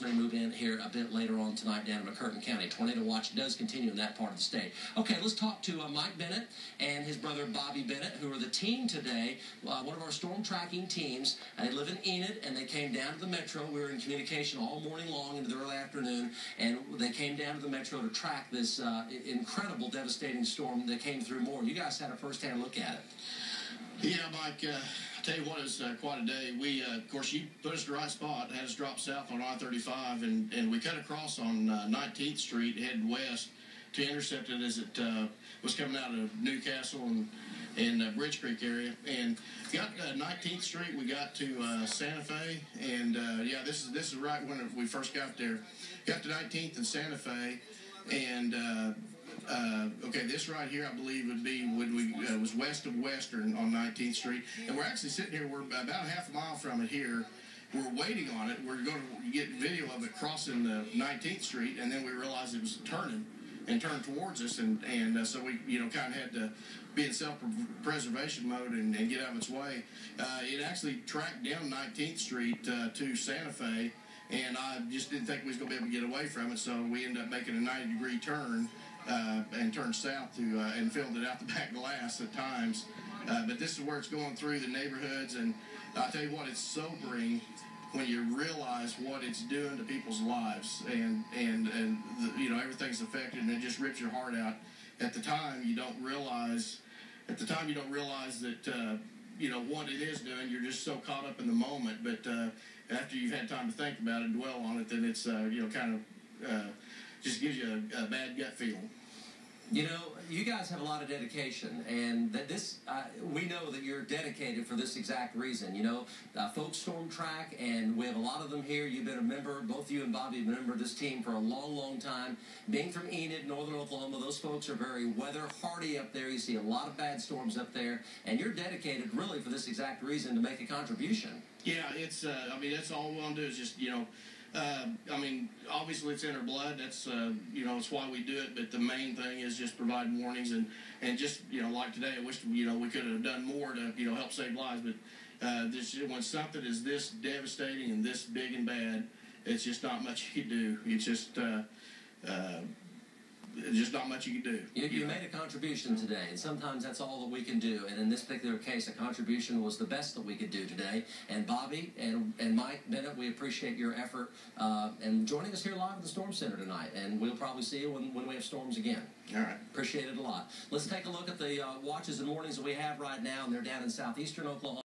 those may move in here a bit later on tonight down in McCurtain County. Tornado watch does continue in that part of the state. Okay, let's talk to Mike Bennett and his brother Bobby Bennett, who are the team today, one of our storm tracking teams. They live in Enid, and they came down to the metro. We were in communication all morning long into the early afternoon, and they came down to the metro to track this incredible, devastating storm that came through Moore. You guys had a first-hand look at it. Yeah, Mike, I'll tell you what, it was quite a day. We, of course, you put us in the right spot, had us drop south on I-35, and we cut across on 19th Street, headed west to intercept it as it was coming out of Newcastle and Bridge Creek area. And got 19th Street, we got to Santa Fe, and yeah, this is right when we first got there. Got to 19th and Santa Fe, and okay, this right here, I believe, would be when we was west of Western on 19th Street, and we're actually sitting here. We're about a half a mile from it here. We're waiting on it. We're going to get video of it crossing the 19th Street, and then we realized it was turning towards us, and so we kind of had to be in self-preservation mode and get out of its way. It actually tracked down 19th Street to Santa Fe, and I just didn't think we was going to be able to get away from it, so we ended up making a 90-degree turn and turned south to and filmed it out the back glass at times. But this is where it's going through the neighborhoods, and I'll tell you what, it's sobering when you realize what it's doing to people's lives, and everything's affected, and it just rips your heart out. At the time, you don't realize that what it is doing. You're just so caught up in the moment. But after you've had time to think about it, dwell on it, then it's kind of just gives you a bad gut feeling. You know, you guys have a lot of dedication, and we know that you're dedicated for this exact reason. You know, folks storm track, and we have a lot of them here. You've been a member, both you and Bobby have been a member of this team for a long, long time. Being from Enid, northern Oklahoma, those folks are very weather hardy up there. You see a lot of bad storms up there, and you're dedicated really for this exact reason to make a contribution. Yeah, it's, that's all we want to do is just, obviously it's in our blood. That's, it's why we do it. But the main thing is just provide warnings and just, like today, I wish, we could have done more to, help save lives. But when something is this devastating and this big and bad, it's just not much you can do. It's just not much you can do. You made a contribution today, and sometimes that's all that we can do. And in this particular case, a contribution was the best that we could do today. And Bobby and Mike Bennett, we appreciate your effort and joining us here live at the Storm Center tonight. And we'll probably see you when we have storms again. All right. Appreciate it a lot. Let's take a look at the watches and warnings that we have right now, and they're down in southeastern Oklahoma.